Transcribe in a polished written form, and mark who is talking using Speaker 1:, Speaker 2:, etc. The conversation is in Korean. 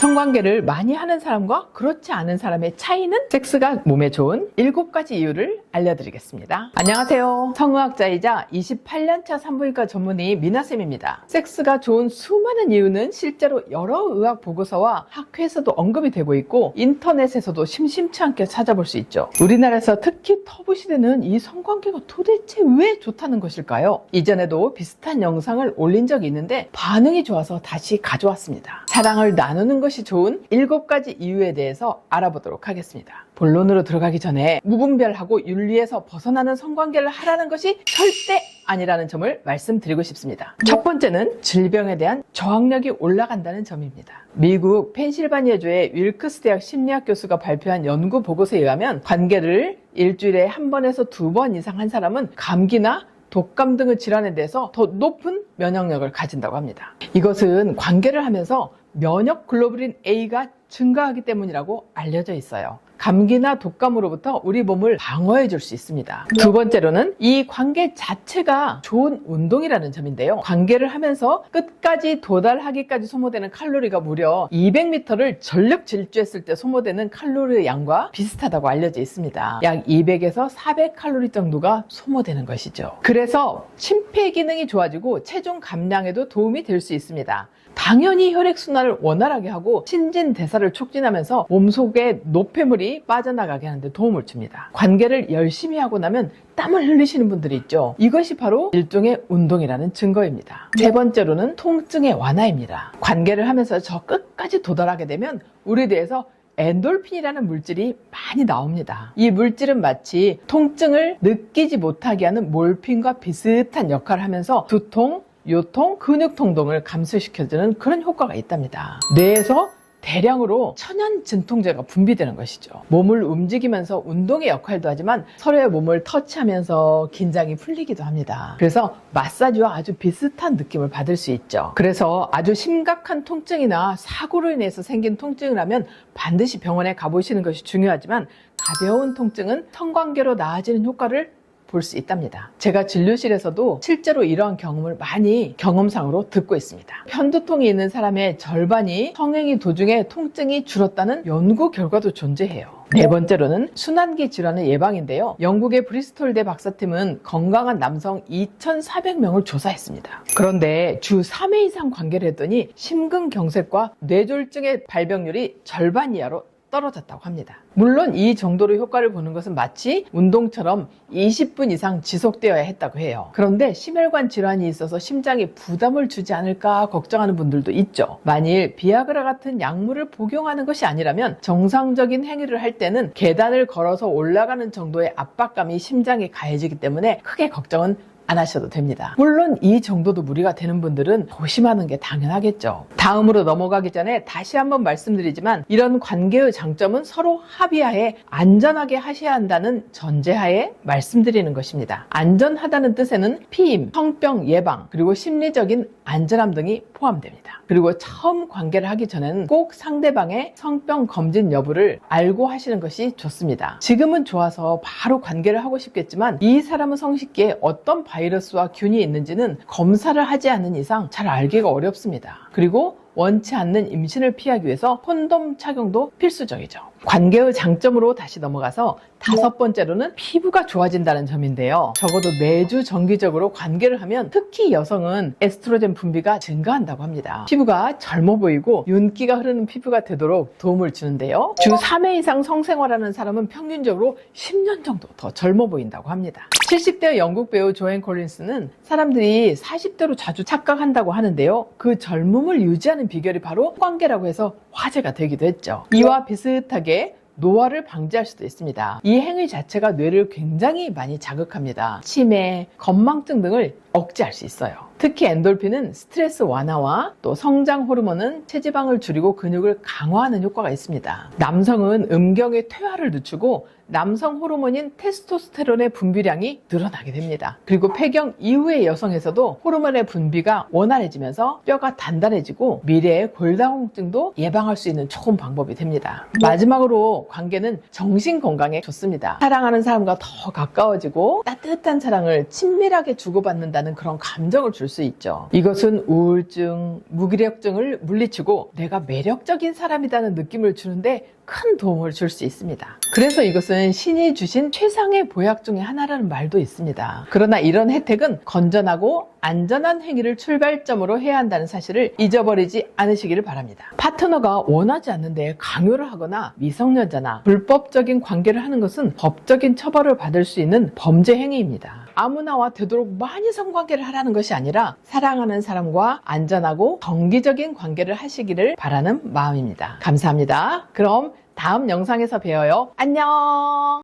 Speaker 1: 성관계를 많이 하는 사람과 그렇지 않은 사람의 차이는? 섹스가 몸에 좋은 7가지 이유를 알려드리겠습니다. 안녕하세요. 성의학자이자 28년차 산부인과 전문의 미나쌤입니다. 섹스가 좋은 수많은 이유는 실제로 여러 의학 보고서와 학회에서도 언급이 되고 있고 인터넷에서도 심심치 않게 찾아볼 수 있죠. 우리나라에서 특히 터부시대는 이 성관계가 도대체 왜 좋다는 것일까요? 이전에도 비슷한 영상을 올린 적이 있는데 반응이 좋아서 다시 가져왔습니다. 사랑을 나누는 것이 좋은 7가지 이유에 대해서 알아보도록 하겠습니다. 본론으로 들어가기 전에 무분별하고 윤리에서 벗어나는 성관계를 하라는 것이 절대 아니라는 점을 말씀드리고 싶습니다. 첫 번째는 질병에 대한 저항력이 올라간다는 점입니다. 미국 펜실바니아주의 윌크스 대학 심리학 교수가 발표한 연구 보고서에 의하면 관계를 일주일에 1번에서 2번 이상 한 사람은 감기나 독감 등의 질환에 대해서 더 높은 면역력을 가진다고 합니다. 이것은 관계를 하면서 면역 글로불린 A가 증가하기 때문이라고 알려져 있어요. 감기나 독감으로부터 우리 몸을 방어해 줄 수 있습니다. 두 번째로는 이 관계 자체가 좋은 운동이라는 점인데요. 관계를 하면서 끝까지 도달하기까지 소모되는 칼로리가 무려 200m를 전력 질주했을 때 소모되는 칼로리의 양과 비슷하다고 알려져 있습니다. 약 200에서 400칼로리 정도가 소모되는 것이죠. 그래서 심폐 기능이 좋아지고 체중 감량에도 도움이 될 수 있습니다. 당연히 혈액순환을 원활하게 하고 신진대사를 촉진하면서 몸속의 노폐물이 빠져나가게 하는 데 도움을 줍니다. 관계를 열심히 하고 나면 땀을 흘리시는 분들이 있죠. 이것이 바로 일종의 운동이라는 증거입니다. 세 번째로는 통증의 완화입니다. 관계를 하면서 저 끝까지 도달하게 되면 우리 뇌에서 엔돌핀이라는 물질이 많이 나옵니다. 이 물질은 마치 통증을 느끼지 못하게 하는 몰핀과 비슷한 역할을 하면서 두통, 요통, 근육통 등을 감소시켜주는 그런 효과가 있답니다. 뇌에서 대량으로 천연 진통제가 분비되는 것이죠. 몸을 움직이면서 운동의 역할도 하지만 서로의 몸을 터치하면서 긴장이 풀리기도 합니다. 그래서 마사지와 아주 비슷한 느낌을 받을 수 있죠. 그래서 아주 심각한 통증이나 사고로 인해서 생긴 통증이라면 반드시 병원에 가보시는 것이 중요하지만 가벼운 통증은 성관계로 나아지는 효과를 볼 수 있답니다. 제가 진료실에서도 실제로 이러한 경험을 많이 경험상으로 듣고 있습니다. 편두통이 있는 사람의 절반이 성행위 도중에 통증이 줄었다는 연구 결과도 존재해요. 네 번째로는 순환기 질환의 예방인데요. 영국의 브리스톨대 박사팀은 건강한 남성 2,400명을 조사했습니다. 그런데 주 3회 이상 관계를 했더니 심근경색과 뇌졸중의 발병률이 절반 이하로 떨어졌다고 합니다. 물론 이 정도로 효과를 보는 것은 마치 운동처럼 20분 이상 지속되어야 했다고 해요. 그런데 심혈관 질환이 있어서 심장에 부담을 주지 않을까 걱정하는 분들도 있죠. 만일 비아그라 같은 약물을 복용하는 것이 아니라면 정상적인 행위를 할 때는 계단을 걸어서 올라가는 정도의 압박감이 심장에 가해지기 때문에 크게 걱정은 안 하셔도 됩니다. 물론 이 정도도 무리가 되는 분들은 조심하는 게 당연하겠죠. 다음으로 넘어가기 전에 다시 한번 말씀드리지만 이런 관계의 장점은 서로 합의하에 안전하게 하셔야 한다는 전제하에 말씀드리는 것입니다. 안전하다는 뜻에는 피임, 성병 예방, 그리고 심리적인 안전함 등이 포함됩니다. 그리고 처음 관계를 하기 전에는 꼭 상대방의 성병 검진 여부를 알고 하시는 것이 좋습니다. 지금은 좋아서 바로 관계를 하고 싶겠지만 이 사람의 성식기에 어떤 바이러스와 균이 있는지는 검사를 하지 않는 이상 잘 알기가 어렵습니다. 그리고 원치 않는 임신을 피하기 위해서 콘돔 착용도 필수적이죠. 관계의 장점으로 다시 넘어가서 5번째로는 피부가 좋아진다는 점인데요. 적어도 매주 정기적으로 관계를 하면 특히 여성은 에스트로겐 분비가 증가한다고 합니다. 피부가 젊어 보이고 윤기가 흐르는 피부가 되도록 도움을 주는데요. 주 3회 이상 성생활하는 사람은 평균적으로 10년 정도 더 젊어 보인다고 합니다. 70대 영국 배우 조앤 콜린스는 사람들이 40대로 자주 착각한다고 하는데요. 그 젊음을 유지하는 비결이 바로 관계라고 해서 화제가 되기도 했죠. 이와 비슷하게 노화를 방지할 수도 있습니다. 이 행위 자체가 뇌를 굉장히 많이 자극합니다. 치매, 건망증 등을 억제할 수 있어요. 특히 엔돌핀은 스트레스 완화와 또 성장 호르몬은 체지방을 줄이고 근육을 강화하는 효과가 있습니다. 남성은 음경의 퇴화를 늦추고 남성 호르몬인 테스토스테론의 분비량이 늘어나게 됩니다. 그리고 폐경 이후의 여성에서도 호르몬의 분비가 원활해지면서 뼈가 단단해지고 미래의 골다공증도 예방할 수 있는 좋은 방법이 됩니다. 마지막으로 관계는 정신 건강에 좋습니다. 사랑하는 사람과 더 가까워지고 따뜻한 사랑을 친밀하게 주고받는다는 좋아한다는 그런 감정을 줄 수 있죠. 이것은 우울증, 무기력증을 물리치고 내가 매력적인 사람이라는 느낌을 주는데 큰 도움을 줄 수 있습니다. 그래서 이것은 신이 주신 최상의 보약 중에 하나라는 말도 있습니다. 그러나 이런 혜택은 건전하고 안전한 행위를 출발점으로 해야 한다는 사실을 잊어버리지 않으시기를 바랍니다. 파트너가 원하지 않는데 강요를 하거나 미성년자나 불법적인 관계를 하는 것은 법적인 처벌을 받을 수 있는 범죄 행위입니다. 아무나와 되도록 많이 성관계를 하라는 것이 아니라 사랑하는 사람과 안전하고 정기적인 관계를 하시기를 바라는 마음입니다. 감사합니다. 그럼 다음 영상에서 봬요. 안녕!